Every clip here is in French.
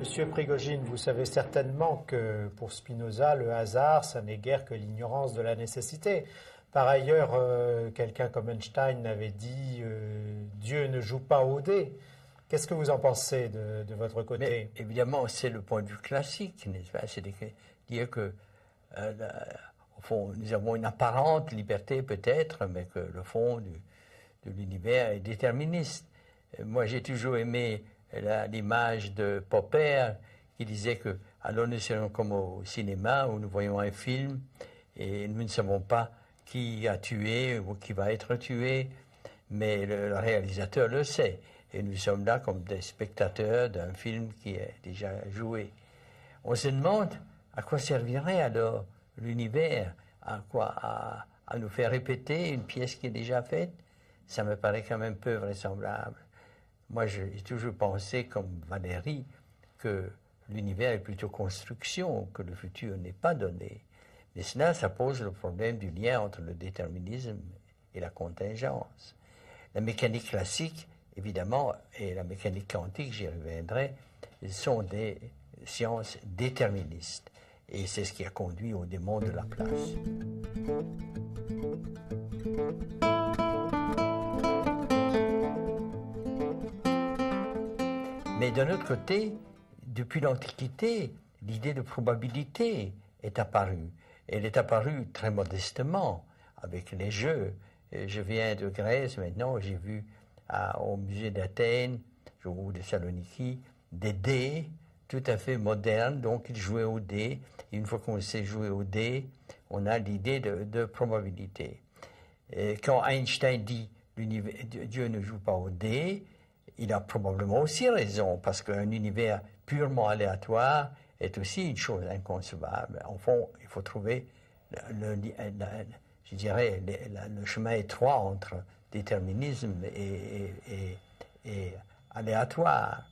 Monsieur Prigogine, vous savez certainement que pour Spinoza, le hasard, ça n'est guère que l'ignorance de la nécessité. Par ailleurs, quelqu'un comme Einstein avait dit Dieu ne joue pas au dé. Qu'est-ce que vous en pensez de votre côté? Mais, évidemment, c'est le point de vue classique, n'est-ce pas? C'est de dire que, au fond, nous avons une apparente liberté peut-être, mais que le fond de l'univers est déterministe. Moi, j'ai toujours aimé l'image de Popper qui disait que alors nous sommes comme au cinéma où nous voyons un film et nous ne savons pas qui a tué ou qui va être tué, mais le réalisateur le sait. Et nous sommes là comme des spectateurs d'un film qui est déjà joué. On se demande à quoi servirait alors l'univers, à nous faire répéter une pièce qui est déjà faite. Ça me paraît quand même peu vraisemblable. Moi, j'ai toujours pensé, comme Valéry, que l'univers est plutôt construction, que le futur n'est pas donné. Mais cela, ça pose le problème du lien entre le déterminisme et la contingence. La mécanique classique, évidemment, et la mécanique quantique, j'y reviendrai, sont des sciences déterministes. Et c'est ce qui a conduit au démon de Laplace. Mais d'un autre côté, depuis l'Antiquité, l'idée de probabilité est apparue. Elle est apparue très modestement avec les jeux. Je viens de Grèce maintenant, j'ai vu au musée d'Athènes, ou de Saloniki, des dés tout à fait modernes, donc ils jouaient aux dés. Et une fois qu'on sait jouer aux dés, on a l'idée de probabilité. Et quand Einstein dit Dieu ne joue pas aux dés, il a probablement aussi raison, parce qu'un univers purement aléatoire est aussi une chose inconcevable. En fond, il faut trouver le chemin étroit entre déterminisme et aléatoire.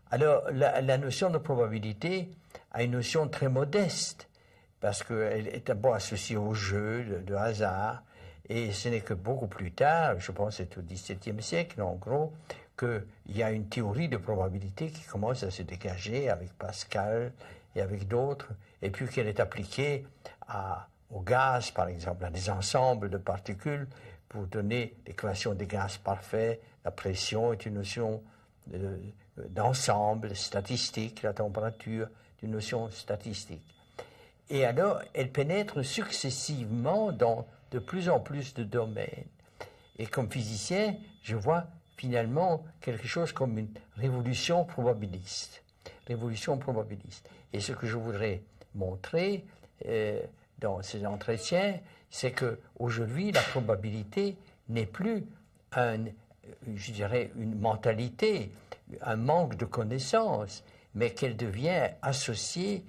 Alors, la notion de probabilité a une notion très modeste, parce qu'elle est d'abord associée au jeu de hasard, et ce n'est que beaucoup plus tard, je pense que c'est au XVIIe siècle, en gros, qu'il y a une théorie de probabilité qui commence à se dégager avec Pascal et avec d'autres, et puis qu'elle est appliquée au gaz, par exemple, à des ensembles de particules pour donner l'équation des gaz parfaits. La pression est une notion d'ensemble statistique, la température est une notion statistique. Et alors, elle pénètre successivement dans de plus en plus de domaines. Et comme physicien, je vois finalement quelque chose comme une révolution probabiliste. Révolution probabiliste. Et ce que je voudrais montrer dans ces entretiens, c'est qu'aujourd'hui, la probabilité n'est plus une mentalité, un manque de connaissances, mais qu'elle devient associée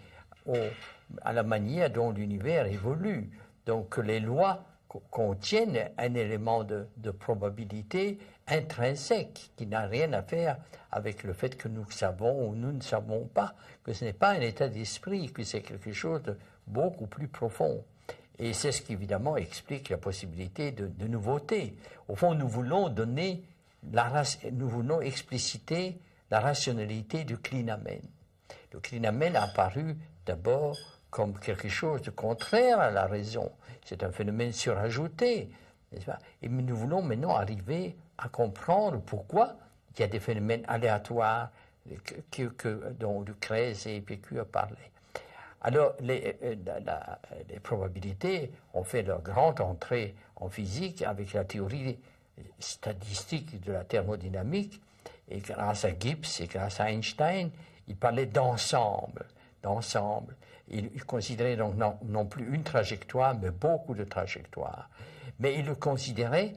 à la manière dont l'univers évolue. Donc que les lois contiennent un élément de probabilité intrinsèque qui n'a rien à faire avec le fait que nous savons ou nous ne savons pas, que ce n'est pas un état d'esprit, que c'est quelque chose de beaucoup plus profond. Et c'est ce qui évidemment explique la possibilité de nouveauté. Au fond, nous voulons expliciter la rationalité du clinamen. Le clinamen a apparu d'abord comme quelque chose de contraire à la raison. C'est un phénomène surajouté, n'est-ce pas? Et nous voulons maintenant arriver à comprendre pourquoi il y a des phénomènes aléatoires dont Lucrèce et Épicure parlaient. Alors, les probabilités ont fait leur grande entrée en physique avec la théorie statistique de la thermodynamique, et grâce à Gibbs et grâce à Einstein, ils parlaient d'ensemble. Il considérait donc non plus une trajectoire, mais beaucoup de trajectoires. Mais il considérait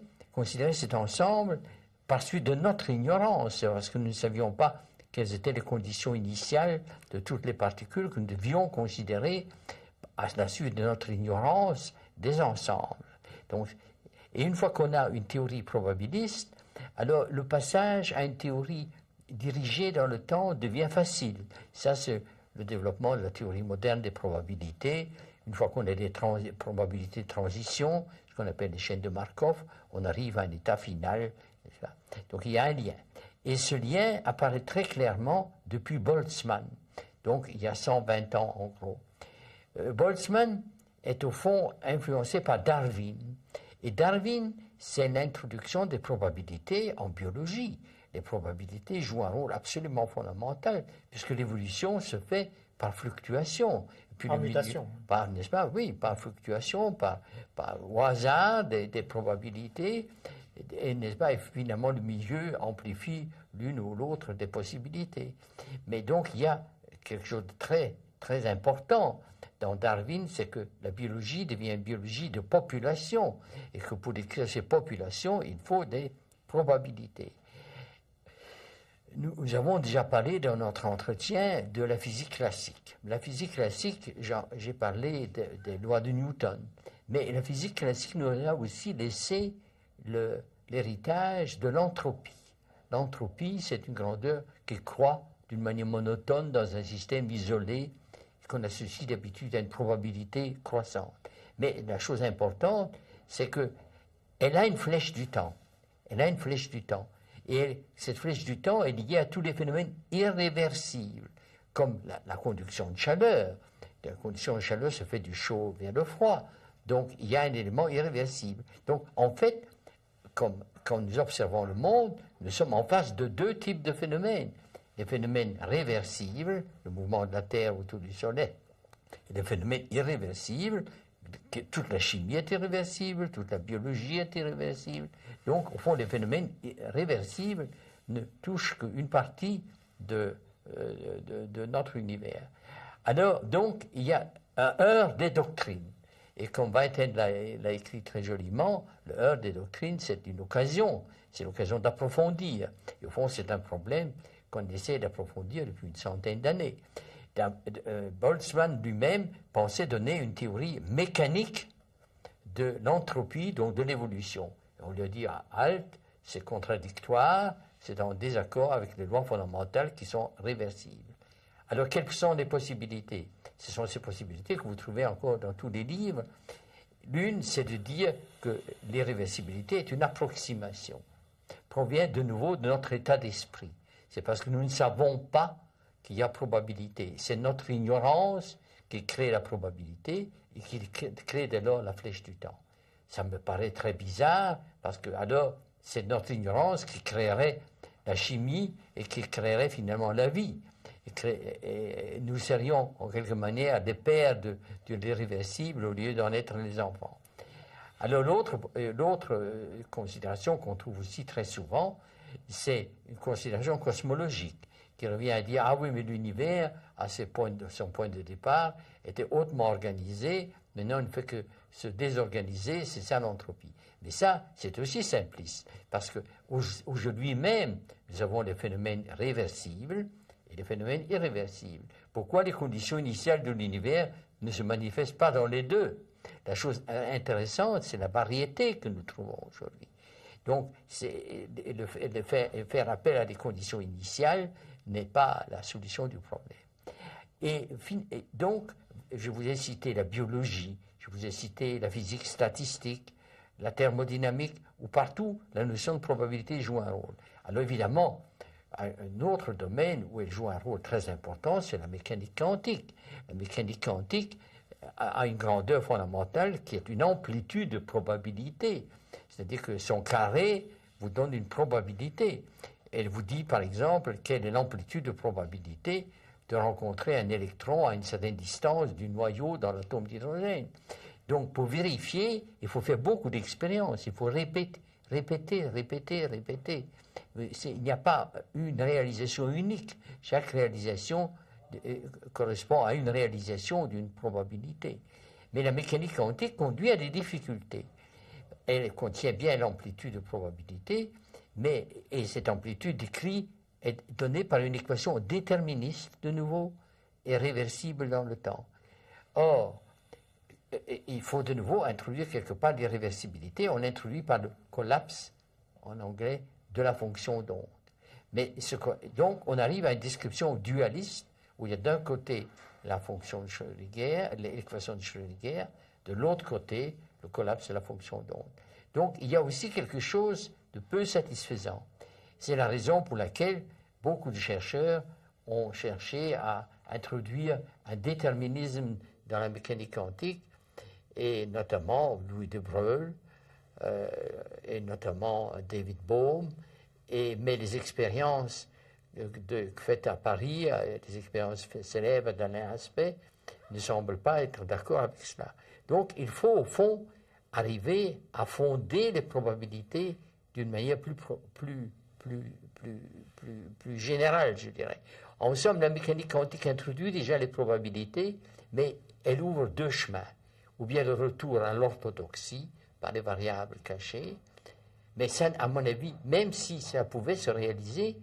cet ensemble par suite de notre ignorance, parce que nous ne savions pas quelles étaient les conditions initiales de toutes les particules que nous devions considérer à la suite de notre ignorance des ensembles. Donc, et une fois qu'on a une théorie probabiliste, alors le passage à une théorie dirigée dans le temps devient facile. Ça, c'est le développement de la théorie moderne des probabilités. Une fois qu'on a des probabilités de transition, ce qu'on appelle les chaînes de Markov, on arrive à un état final. Donc il y a un lien. Et ce lien apparaît très clairement depuis Boltzmann, donc il y a 120 ans en gros. Boltzmann est au fond influencé par Darwin. Et Darwin, c'est l'introduction des probabilités en biologie. Les probabilités jouent un rôle absolument fondamental, puisque l'évolution se fait par fluctuation. Et puis par mutation. N'est-ce pas? Oui, par fluctuation, au hasard des probabilités. Et, n'est-ce pas, et finalement, le milieu amplifie l'une ou l'autre des possibilités. Mais donc, il y a quelque chose de très, très important dans Darwin, c'est que la biologie devient une biologie de population et que pour décrire ces populations, il faut des probabilités. Nous avons déjà parlé dans notre entretien de la physique classique. La physique classique, j'ai parlé des lois de Newton, mais la physique classique nous a aussi laissé l'héritage de l'entropie. L'entropie, c'est une grandeur qui croît d'une manière monotone dans un système isolé qu'on associe d'habitude à une probabilité croissante. Mais la chose importante, c'est qu'elle a une flèche du temps. Elle a une flèche du temps. Et cette flèche du temps est liée à tous les phénomènes irréversibles, comme la conduction de chaleur. La conduction de chaleur se fait du chaud vers le froid. Donc, il y a un élément irréversible. Donc, en fait, quand nous observons le monde, nous sommes en face de deux types de phénomènes. Les phénomènes réversibles, le mouvement de la Terre autour du Soleil, et les phénomènes irréversibles, toute la chimie est irréversible, toute la biologie est irréversible. Donc, au fond, les phénomènes réversibles ne touchent qu'une partie de notre univers. Alors, donc, il y a un heurt des doctrines. Et comme Whitehead l'a écrit très joliment, le heurt des doctrines, c'est une occasion, c'est l'occasion d'approfondir. Et au fond, c'est un problème qu'on essaie d'approfondir depuis une centaine d'années. Boltzmann lui-même pensait donner une théorie mécanique de l'entropie, donc de l'évolution. On lui a dit, halt, c'est contradictoire, c'est en désaccord avec les lois fondamentales qui sont réversibles. Alors, quelles sont les possibilités? Ce sont ces possibilités que vous trouvez encore dans tous les livres. L'une, c'est de dire que l'irréversibilité est une approximation, provient de nouveau de notre état d'esprit. C'est parce que nous ne savons pas qu'il y a probabilité. C'est notre ignorance qui crée la probabilité et qui crée dès lors la flèche du temps. Ça me paraît très bizarre parce que alors c'est notre ignorance qui créerait la chimie et qui créerait finalement la vie. Et nous serions en quelque manière des pères de l'irréversible au lieu d'en être les enfants. Alors l'autre considération qu'on trouve aussi très souvent, c'est une considération cosmologique qui revient à dire, ah oui, mais l'univers, à son point de départ, était hautement organisé, maintenant il ne fait que se désorganiser, c'est ça l'entropie. Mais ça, c'est aussi simpliste, parce qu'aujourd'hui même, nous avons des phénomènes réversibles et des phénomènes irréversibles. Pourquoi les conditions initiales de l'univers ne se manifestent pas dans les deux? La chose intéressante, c'est la variété que nous trouvons aujourd'hui. Donc, faire appel à des conditions initiales n'est pas la solution du problème. Et donc, je vous ai cité la biologie, je vous ai cité la physique statistique, la thermodynamique, où partout la notion de probabilité joue un rôle. Alors évidemment, un autre domaine où elle joue un rôle très important, c'est la mécanique quantique. La mécanique quantique a une grandeur fondamentale qui est une amplitude de probabilité. C'est-à-dire que son carré vous donne une probabilité. Elle vous dit, par exemple, quelle est l'amplitude de probabilité de rencontrer un électron à une certaine distance du noyau dans l'atome d'hydrogène. Donc, pour vérifier, il faut faire beaucoup d'expériences. Il faut répéter. Il n'y a pas une réalisation unique. Chaque réalisation correspond à une réalisation d'une probabilité. Mais la mécanique quantique conduit à des difficultés. Elle contient bien l'amplitude de probabilité, et cette amplitude décrite est donnée par une équation déterministe, de nouveau, et réversible dans le temps. Or, il faut de nouveau introduire quelque part l'irréversibilité. On l'introduit par le collapse, en anglais, de la fonction d'onde. Donc, on arrive à une description dualiste, où il y a d'un côté la fonction de Schrödinger, l'équation de Schrödinger, de l'autre côté, le collapse de la fonction d'onde. Donc, il y a aussi quelque chose de peu satisfaisant. C'est la raison pour laquelle beaucoup de chercheurs ont cherché à introduire un déterminisme dans la mécanique quantique, et notamment Louis de Broglie, et notamment David Bohm, mais les expériences faites à Paris, les expériences célèbres d'Alain Aspect, ne semblent pas être d'accord avec cela. Donc il faut au fond arriver à fonder les probabilités d'une manière plus générale, je dirais. En somme, la mécanique quantique introduit déjà les probabilités, mais elle ouvre deux chemins. Ou bien le retour à l'orthodoxie par les variables cachées, mais ça, à mon avis, même si ça pouvait se réaliser,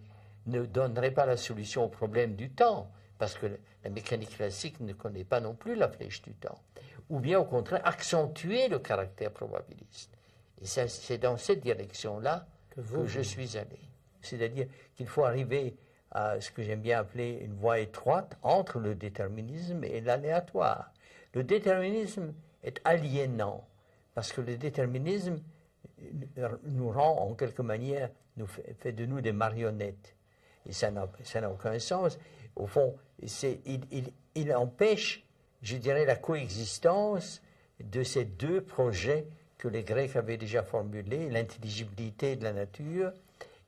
ne donnerait pas la solution au problème du temps, parce que la mécanique classique ne connaît pas non plus la flèche du temps. Ou bien, au contraire, accentuer le caractère probabiliste. Et c'est dans cette direction-là que je suis allé. C'est-à-dire qu'il faut arriver à ce que j'aime bien appeler une voie étroite entre le déterminisme et l'aléatoire. Le déterminisme est aliénant, parce que le déterminisme nous rend en quelque manière, fait de nous des marionnettes. Et ça n'a aucun sens. Au fond, il empêche, je dirais, la coexistence de ces deux projets que les Grecs avaient déjà formulés, l'intelligibilité de la nature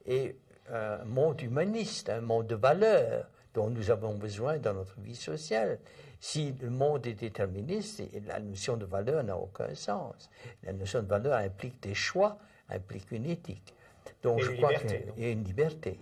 et un monde humaniste, un monde de valeurs dont nous avons besoin dans notre vie sociale. Si le monde est déterministe, la notion de valeur n'a aucun sens. La notion de valeur implique des choix, implique une éthique. Donc je crois qu'il y a une liberté.